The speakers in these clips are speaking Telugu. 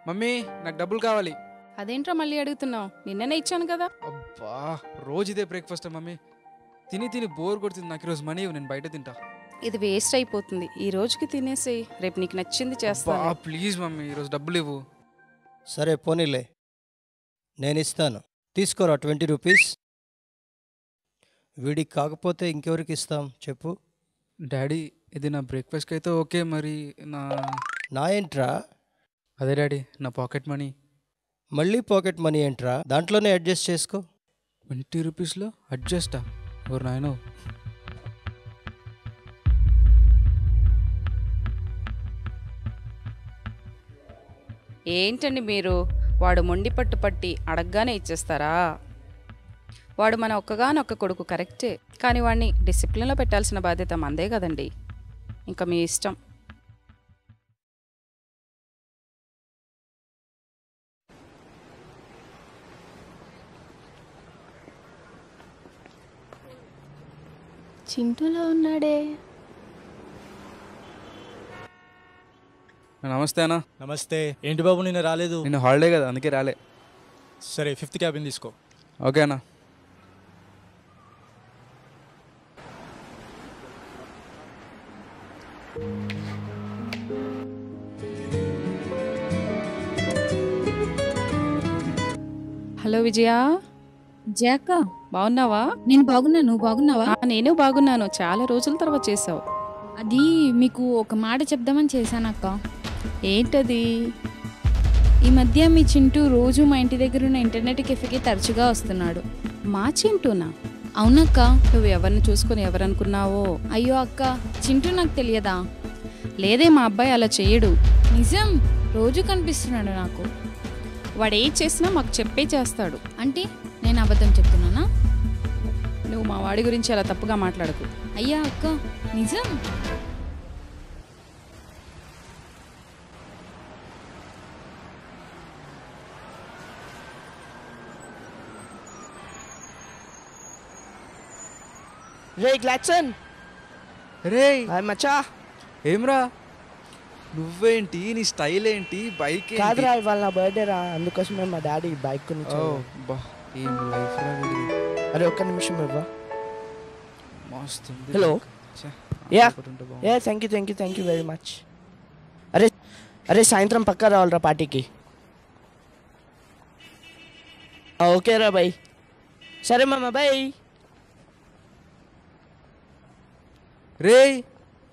మమ్మీ నాకు డబ్బులు కావాలి. అదేంట్రా మళ్ళీ అడుగుతున్నావు? నిన్ననే ఇచ్చాను కదా. అబ్బా రోజు ఇదే బ్రేక్ఫాస్ట్ మమ్మీ. తిని తిని బోర్ కొడుతుంది నాకు. ఈరోజు మనీ నేను బయట తింటా. ఇది వేస్ట్ అయిపోతుంది. ఈ రోజుకి తినేసి రేపు నీకు నచ్చింది చేస్తా. ప్లీజ్ మమ్మీ ఈరోజు డబ్బులు ఇవ్వు. సరే పోనీలే, నేను ఇస్తాను. తీసుకోరా 20 రూపీస్. వీడికి కాకపోతే ఇంకెవరికి ఇస్తాం చెప్పు? డాడీ ఇది నా బ్రేక్ఫాస్ట్కి అయితే ఓకే, మరి నా ఏంట్రా? అదే డాడీ నా పాకెట్ మనీ. మళ్ళీ పాకెట్ మనీ ఏంట్రా? దాంట్లోనే అడ్జస్ట్ చేసుకో. 20 రూపీస్లో అడ్జస్టా? ఎవరు నాయనో. ఏంటండి మీరు? వాడు మొండి పట్టు పట్టి అడగగానే ఇచ్చేస్తారా? వాడు మన ఒక్కగానొక్క కొడుకు కరెక్టే, కానీ వాడిని డిసిప్లిన్లో పెట్టాల్సిన బాధ్యత మందే కదండి. ఇంకా మీ ఇష్టం. చింటూలో ఉన్నాడే. నమస్తే అన్న. నమస్తే. ఏంటి బాబు నిన్న రాలేదు? నిన్న హాలిడే కదా అందుకే రాలే. సరే 5th క్యాబిన్ తీసుకో. ఓకే అన్న. హలో విజయ. జాక, బాగున్నావా? నేను బాగున్నా, నువ్వు బాగున్నావా? నేను బాగున్నాను. చాలా రోజుల తర్వాత చేసావు. అది మీకు ఒక మాట చెప్దామని చేశానక్క. ఏంటది? ఈ మధ్య మీ చింటూ రోజు మా ఇంటి దగ్గర ఉన్న ఇంటర్నెట్ కెఫేకి తరచుగా వస్తున్నాడు. మా చింటూనా? అవునక్క. నువ్వు ఎవరిని చూసుకొని ఎవరనుకున్నావో. అయ్యో అక్క, చింటూ నాకు తెలియదా? లేదే, మా అబ్బాయి అలా చెయ్యడు. నిజం, రోజు కనిపిస్తున్నాడు నాకు. వాడు ఏం చేసినా మాకు చెప్పే చేస్తాడు. అంటే నేను అబద్ధం చెప్తున్నానా? నువ్వు మా వాడి గురించి అలా తప్పుగా మాట్లాడకు. అయ్యా అక్క, నిజం. రే గ్లాడ్సన్. రే హాయ్ మచ్చా. ఏమ్రా నువ్వేంటి, నీ స్టైల్ ఏంటి, బైక్ కాదురా ఇవాళ నా బర్త్డే రా, అందుకోసమే మా డాడీ బైక్ కొనిచ్చాడు. ఏం లైఫ్ రా వీడిది. అరే ఒక్క నిమిషం ఇవ్వా. మస్తు. Hello. Yeah yeah thank you very much. అరే అరే సాయంత్రం పక్కా రావాలరా పార్టీకి. ఓకే రా బాయ్. సరే మామ బాయ్. రే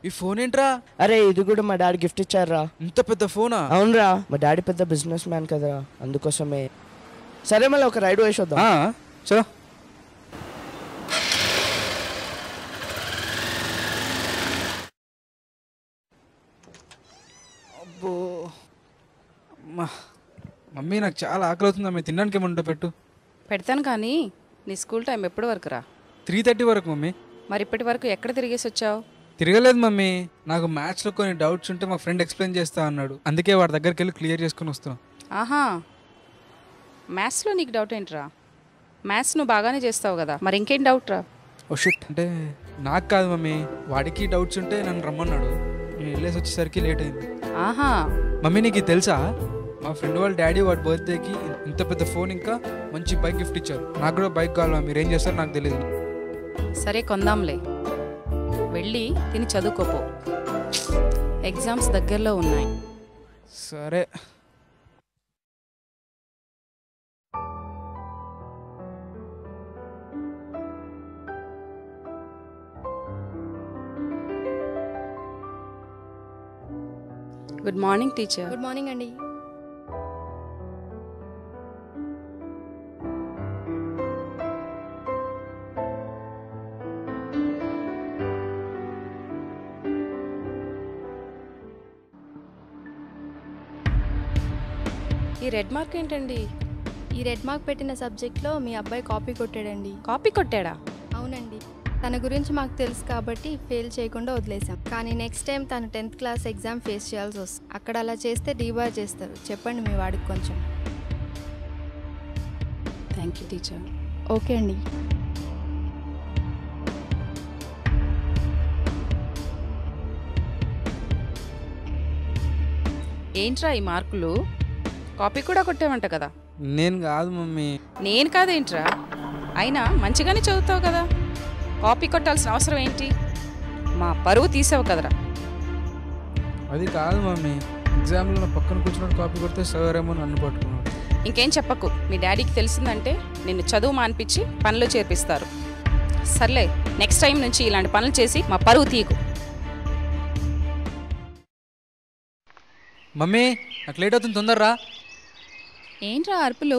ఈ ఫోన్ ఏంట్రా? అరే ఇది కూడా మా డాడీ గిఫ్ట్ ఇచ్చారా. ఇంత పెద్ద ఫోనా? అవునరా, మా డాడీ పెద్ద బిజినెస్ మ్యాన్ కదరా, అందుకోసమే. సరే మళ్ళీ ఒక రైడ్ వేసొద్దాం. చలో. అబ్బో మమ్మీ నాకు చాలా ఆకలి అవుతుంది. ఆమె తినడానికి ఏమంటా పెట్టు. పెడతాను, కానీ నీ స్కూల్ టైం ఎప్పటి వరకు రా? 3:30 వరకు మమ్మీ. మరి ఇప్పటి వరకు ఎక్కడ తిరిగేసి వచ్చావు? తిరగలేదు మమ్మీ, నాకు మ్యాథ్స్లో కొన్ని డౌట్స్ ఉంటే మా ఫ్రెండ్ ఎక్స్ప్లెయిన్ చేస్తా అన్నాడు, అందుకే వాడి దగ్గరికి వెళ్ళి క్లియర్ చేసుకుని వస్తున్నాను. ఆహా, మ్యాథ్స్లో నీకు డౌట్ ఏంట్రా? మ్యాథ్స్ నువ్వు బాగానే చేస్తావు కదా, మరి ఇంకేం డౌట్ రా? Oh shit. అంటే నాకు కాదు మమ్మీ, వాడికి డౌట్స్ ఉంటే నన్ను రమ్మన్నాడు. నేను వెళ్ళేసి వచ్చేసరికి లేట్ అయింది. ఆహా. మమ్మీ నీకు తెలుసా, మా ఫ్రెండ్ వాళ్ళ డాడీ వాడి బర్త్డేకి ఇంత పెద్ద ఫోన్ ఇంకా మంచి బైక్ గిఫ్ట్ ఇచ్చారు. నాకు కూడా బైక్ కావాలి, మీరు ఏం చేస్తారో నాకు తెలియదు. సరే కొందాంలే, వెళ్ళి తిని చదువుకోపో, ఎగ్జామ్స్ దగ్గరలో ఉన్నాయి. సరే. Good morning teacher. Good morning అండి. ఈ రెడ్ మార్క్ ఏంటండి? ఈ రెడ్ మార్క్ పెట్టిన సబ్జెక్ట్లో మీ అబ్బాయి కాపీ కొట్టాడండి. కాపీ కొట్టాడా? అవునండి. తన గురించి మాకు తెలుసు కాబట్టి ఫెయిల్ చేయకుండా వదిలేసాం. కానీ నెక్స్ట్ టైం తను 10th క్లాస్ ఎగ్జామ్ ఫేస్ చేయాల్సి వస్తుంది. అక్కడ అలా చేస్తే డీబార్ చేస్తారు. చెప్పండి మీ వాడికి కొంచెం. Thank you teacher. ఓకే అండి. ఏంట్రా ఈ మార్కులు? కాపీ కూడా కొట్టావంట కదా. నేను కాదు మమ్మీ. నేను కాదేంట్రా, అయినా మంచిగానే చదువుతావు కదా, కాపీ కొట్టాల్సిన అవసరం ఏంటి? మా పరువు తీసావు కదరా. అది కాదు మమ్మీ, ఎగ్జామ్లో నా పక్కన కూర్చుని కాపీ కొడితే సరేమో నన్ను పట్టుకున్నాడు. ఇంకేం చెప్పకు, మీ డాడీకి తెలిసిందంటే నిన్ను చదువు మానిపించి పనులు చేర్పిస్తారు. సర్లే, నెక్స్ట్ టైం నుంచి ఇలాంటి పనులు చేసి మా పరువు తీయకు. మమ్మీ నాకు లేట్ అవుతుంది, తొందరరా. ఏంట్రా అరుపులు?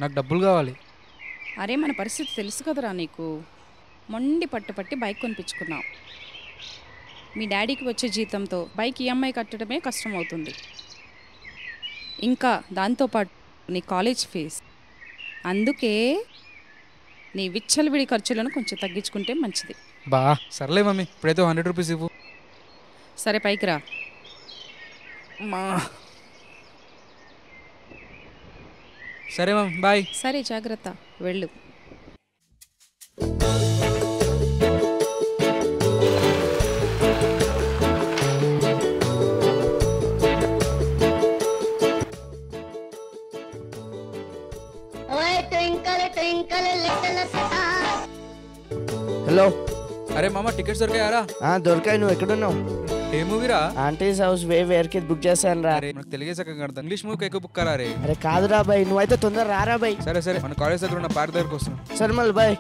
నాకు డబ్బులు కావాలి. అరే మన పరిస్థితి తెలుసు కదరా నీకు, మొండి పట్టుపట్టి బైక్ కొనిపించుకున్నావు. మీ డాడీకి వచ్చే జీతంతో బైక్ ఈఎంఐ కట్టడమే కష్టం అవుతుంది. ఇంకా దాంతోపాటు నీ కాలేజ్ ఫీజ్. అందుకే నీ విచ్చలవిడి ఖర్చులను కొంచెం తగ్గించుకుంటే మంచిది. బా సర్లే మమ్మీ, ఇప్పుడైతే 100 రూపీస్ ఇవ్వు. సరే పైకి రా. మా సరే మమ్మీ, బాయ్. సరే జాగ్రత్త, వెళ్ళు. హలో. అరే మామ, టికెట్స్ దొరికాయారా? దొరికాయి. నువ్వు ఎక్కడున్నావు? ఏ మూవీరా? ఆంటీస్ హౌస్ వేర్కి బుక్ చేశాను రా. అరే నాకు తెలియజేసా కదా, ఇంగ్లీష్ మూవీకి ఎక్కువ బుక్ కరా రే. అరే కాదురా బాయ్, నువ్వైతే తొందర రారా బాయ్. సరే సరే, మన కాలేజ్ దగ్గర ఉన్న పార్క్ దగ్గరకు వస్తున్నాం. సరే మళ్ళీ బాయ్.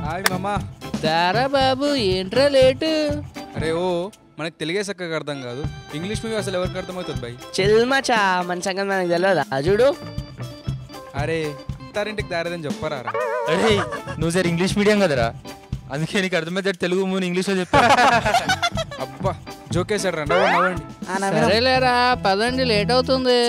హాయ్ మామా. దారా బాబు, ఏంట్రా లేటు? అరే ఓ, మనకు తెలుగే చక్కగా అర్థం కాదు, ఇంగ్లీష్ మూవీ అసలు ఎవరికి అర్థమవుతుంది బాయ్? చెల్మచా, మన సంగతి మనకు తెలియదా చూడు. అరే ఇస్తారింటికి దారేదని చెప్పరా. అరే నువ్వు సార్ ఇంగ్లీష్ మీడియం కదరా, అందుకే నీకు అర్థమైతే తెలుగు మూవీ ఇంగ్లీష్లో చెప్పా. అబ్బా జోకేసాడు రా, నవ్వండి. సరేలేరా, పదండి, లేట్ అవుతుంది.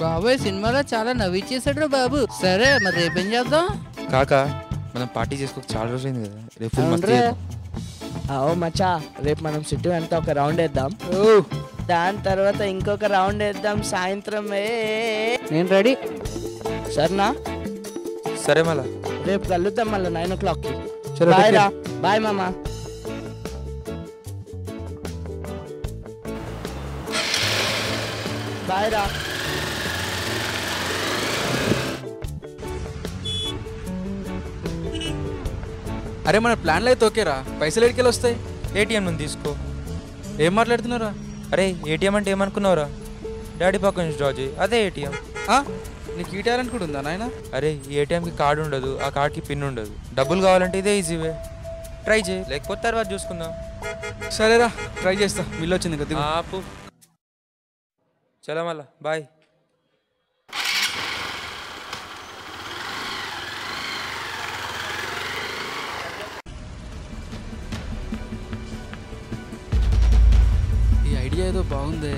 బాబాయ్ సినిమాలో చాలా నవ్విచ్చేసాడు బాబు. సరే మరి రేపేం చేద్దాం? కాకా మనం పార్టీ చేసుకోక చాలా రోజులైంది కదా, రేపు full మస్తు చేద్దాం. మచ్చా, రేపు మనం సిటీ అంతా ఒక రౌండ్ వేద్దాం. దాని తర్వాత ఇంకొక రౌండ్ వేద్దాం సాయంత్రం. నేను రెడీ. సరేనా? సరే మళ్ళా రేపు కలుద్దాం మళ్ళీ 9 o'clockకి. సరే, బాయ్ రా. బాయ్ మామా. బాయ్ రా. అరే మన ప్లాన్లు అయితే ఓకేరా, పైసలు ఎడికెళ్ళి వస్తాయి? ఏటీఎం నుండి తీసుకో. ఏం మాట్లాడుతున్నారా? అరే ఏటీఎం అంటే ఏమనుకున్నావురా, డాడీ పక్కన నుంచి డ్రా చేయి, అదే ఏటీఎం. నీకు ఈ టాలెంట్ కూడా ఉందా నాయన? అరే ఈ ఏటీఎంకి కార్డు ఉండదు, ఆ కార్డ్కి పిన్ ఉండదు. డబ్బులు కావాలంటే ఇదే ఈజీ వే, ట్రై చేయి, లేకపోతే తర్వాత చూసుకుందాం. సరేరా, ట్రై చేస్తా. బిల్లు వచ్చింది కదా. ఆపు. చలో మళ్ళా బాయ్. ఈ ఐడియా ఏదో బాగుందే,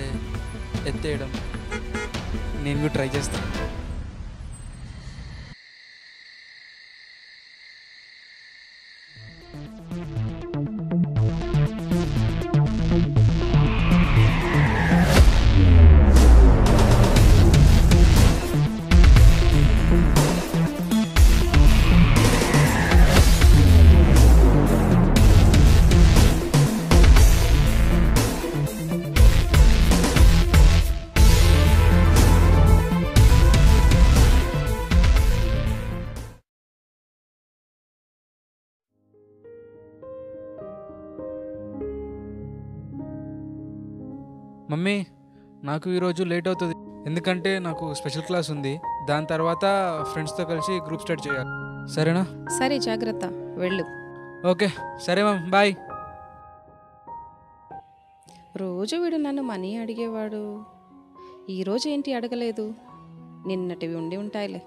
ఎత్తేయడం. నేను కూడా ట్రై చేస్తాను. మమ్మీ నాకు ఈరోజు లేట్ అవుతుంది, ఎందుకంటే నాకు స్పెషల్ క్లాస్ ఉంది. దాని తర్వాత ఫ్రెండ్స్తో కలిసి గ్రూప్ స్టార్ట్ చేయాలి. సరేనా? సరే జాగ్రత్త, వెళ్ళు. ఓకే సరే మ్యామ్, బాయ్. రోజు వీడు నన్ను మనీ అడిగేవాడు, ఈరోజు ఏంటి అడగలేదు? నిన్నటివి ఉండి ఉంటాయిలే.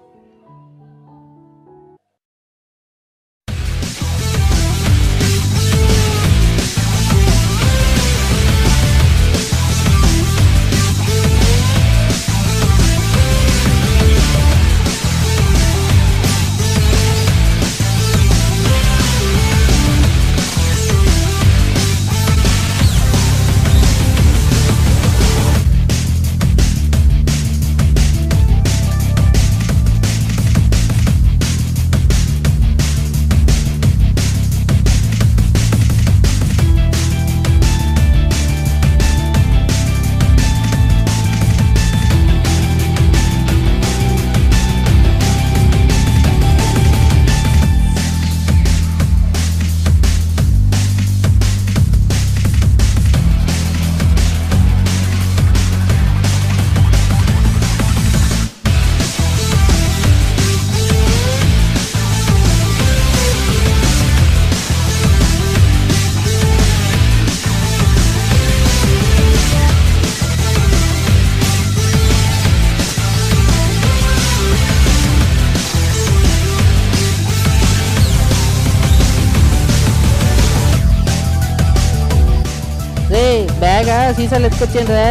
రే బ్యాగా సీసాలు ఎత్తుకొచ్చాను రా.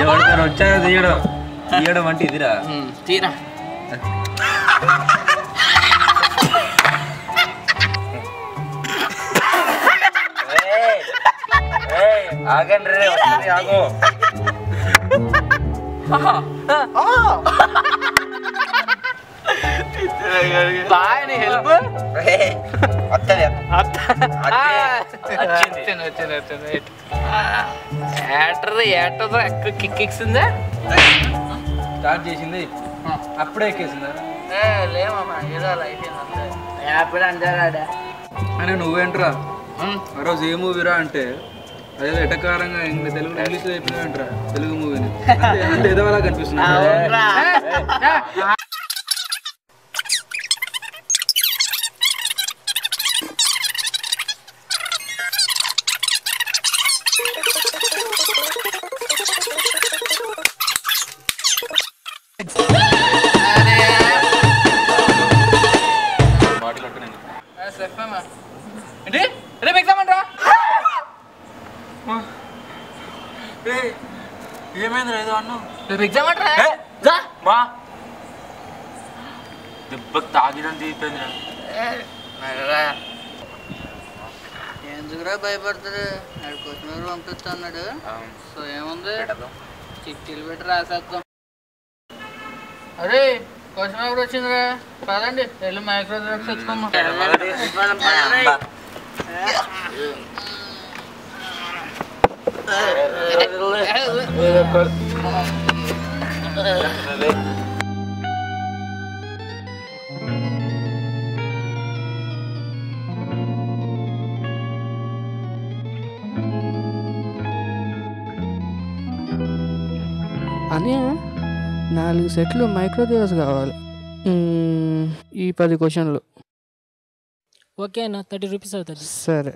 ఎవరితో వచ్చారో తీయడం తీయడం అంటే ఇదిరా తీరా. ఆగండి రే వస్తుంది ఆగో. కిక్కిందా స్టార్ట్ చేసిందే అప్పుడే ఎక్కేసిందా? లేమమ్మా ఏదో అలా అయిపోయింది. అప్పుడు అంటారా అని నువ్వేంట్రా ఆ రోజు ఏ మూవీరా అంటే అదే ఎటకారంగా తెలుగు ఇంగ్లీష్లో చెప్పినావంటరా తెలుగు మూవీని అంటే ఏదో అలా కనిపిస్తున్నా. రేపు ఎగ్జామ్ అంటరా? ఏమైంది ఏదో అన్నా రేపు ఎగ్జామ్ అంటరా? బా దెబ్బకి తాగిడం తీపోయిందిరా. ఎందుకురా భయపడుతుంది? ఆడు క్వశ్చన్ పంపిస్తా అన్నాడు. సో ఏముంది, చిట్టీలు పెట్టి రాసేద్దాం. అరే క్వశ్చన్ పేపర్ వచ్చిందిరా, పదండి వెళ్ళి మైక్రో జిరాక్స్ తెచ్చుకోమ్మా. అని 4 సెట్లు మైక్రో జిరాక్స్ కావాలి. ఈ 10 క్వశ్చన్లు. ఓకే అన్న, 30 రూపీస్ అవుతుంది. సరే.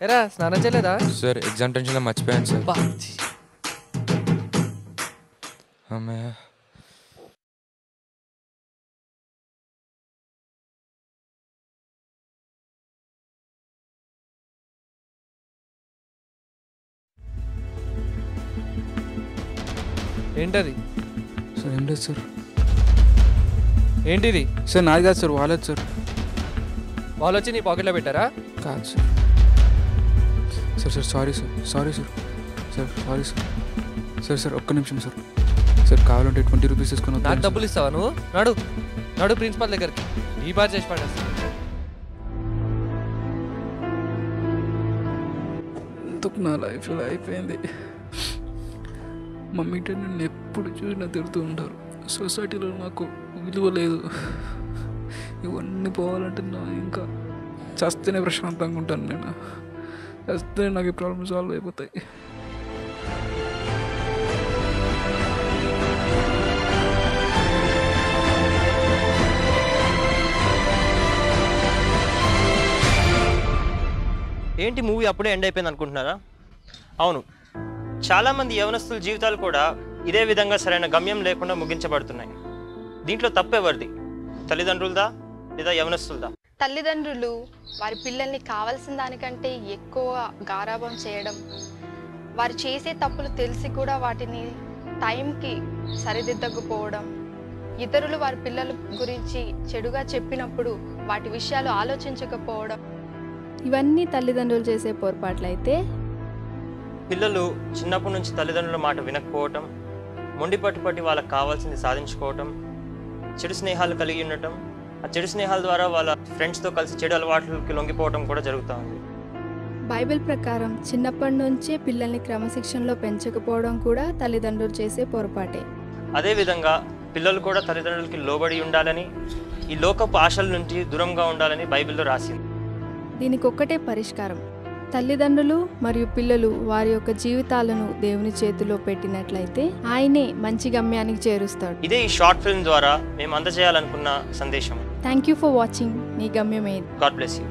ఎరా స్నానం చేయలేదా? సార్ ఎగ్జామ్ టెన్షన్లో మర్చిపోయాను సార్. అమ్మయ్య ఏంటది? సార్ ఏం లేదు సార్. ఏంటిది? సార్ నాది కాదు సార్, వాళ్ళది సార్. వాళ్ళు వచ్చి నీ పాకెట్లో పెట్టారా? కాదు sir. Sir sir sorry sir, sorry sir, sir sorry sir. Sir sir ఒక్క నిమిషం సార్. సార్ కావాలంటే 20 రూపీస్ తీసుకొని నాకు వస్తాను డబ్బులు ఇస్తావా నువ్వు? నడు నడు ప్రిన్సిపాల్ దగ్గరికి, ఈ బార్ చేసి పడేస్తా. ఎందుకు నా లైఫ్ ఇలా అయిపోయింది? మమ్మీ నన్ను ఎప్పుడు చూసినా తిడుతూ ఉంటారు. సొసైటీలో నాకు విలువ లేదు. ఇవన్నీ పోవాలంటే నా ఇంకా చస్తేనే ప్రశాంతంగా ఉంటాను. నేను చస్తేనే నాకు ఈ ప్రాబ్లమ్ సాల్వ్ అయిపోతాయి. ఏంటి మూవీ అప్పుడే ఎండ్ అయిపోయింది అనుకుంటున్నారా? అవును, చాలామంది యవనస్తుల జీవితాలు కూడా ఇదే విధంగా సరైన గమ్యం లేకుండా ముగించబడుతున్నాయి. దీంట్లో తప్పెవరిది? తల్లిదండ్రులదా లేదా యవనస్తులదా? తల్లిదండ్రులు వారి పిల్లల్ని కావాల్సిన దానికంటే ఎక్కువ గారాబం చేయడం, వారు చేసే తప్పులు తెలిసి కూడా వాటిని టైంకి సరిదిద్దకపోవడం, ఇతరులు వారి పిల్లల గురించి చెడుగా చెప్పినప్పుడు వాటి విషయాలు ఆలోచించకపోవడం, ఇవన్నీ తల్లిదండ్రులు చేసే పొరపాట్లయితే పిల్లలు చిన్నప్పటి నుంచి తల్లిదండ్రుల మాట వినకపోవటం, మొండి పట్టుపట్టి వాళ్ళకి కావాల్సింది సాధించుకోవటం, చెడు స్నేహాలు కలిగి ఉండటం, ఆ చెడు స్నేహాల ద్వారా వాళ్ళ ఫ్రెండ్స్తో కలిసి చెడు అలవాట్లకి లొంగిపోవటం కూడా జరుగుతూ ఉంది. బైబిల్ ప్రకారం చిన్నప్పటి నుంచే పిల్లల్ని క్రమశిక్షణలో పెంచకపోవడం కూడా తల్లిదండ్రులు చేసే పొరపాటే. అదేవిధంగా పిల్లలు కూడా తల్లిదండ్రులకి లోబడి ఉండాలని, ఈ లోకపు ఆశల నుంచి దూరంగా ఉండాలని బైబిల్లో రాసింది. దీనికి ఒక్కటే పరిష్కారం. తల్లిదండ్రులు మరియు పిల్లలు వారి యొక్క జీవితాలను దేవుని చేతిలో పెట్టినట్లయితే ఆయనే మంచి గమ్యానికి చేరుస్తాడు. ఇదే ఈ షార్ట్ ఫిల్మ్ ద్వారా మేము అందజేయాలనుకున్న సందేశం. Thank you for watching. నీ గమ్యమే. God bless you.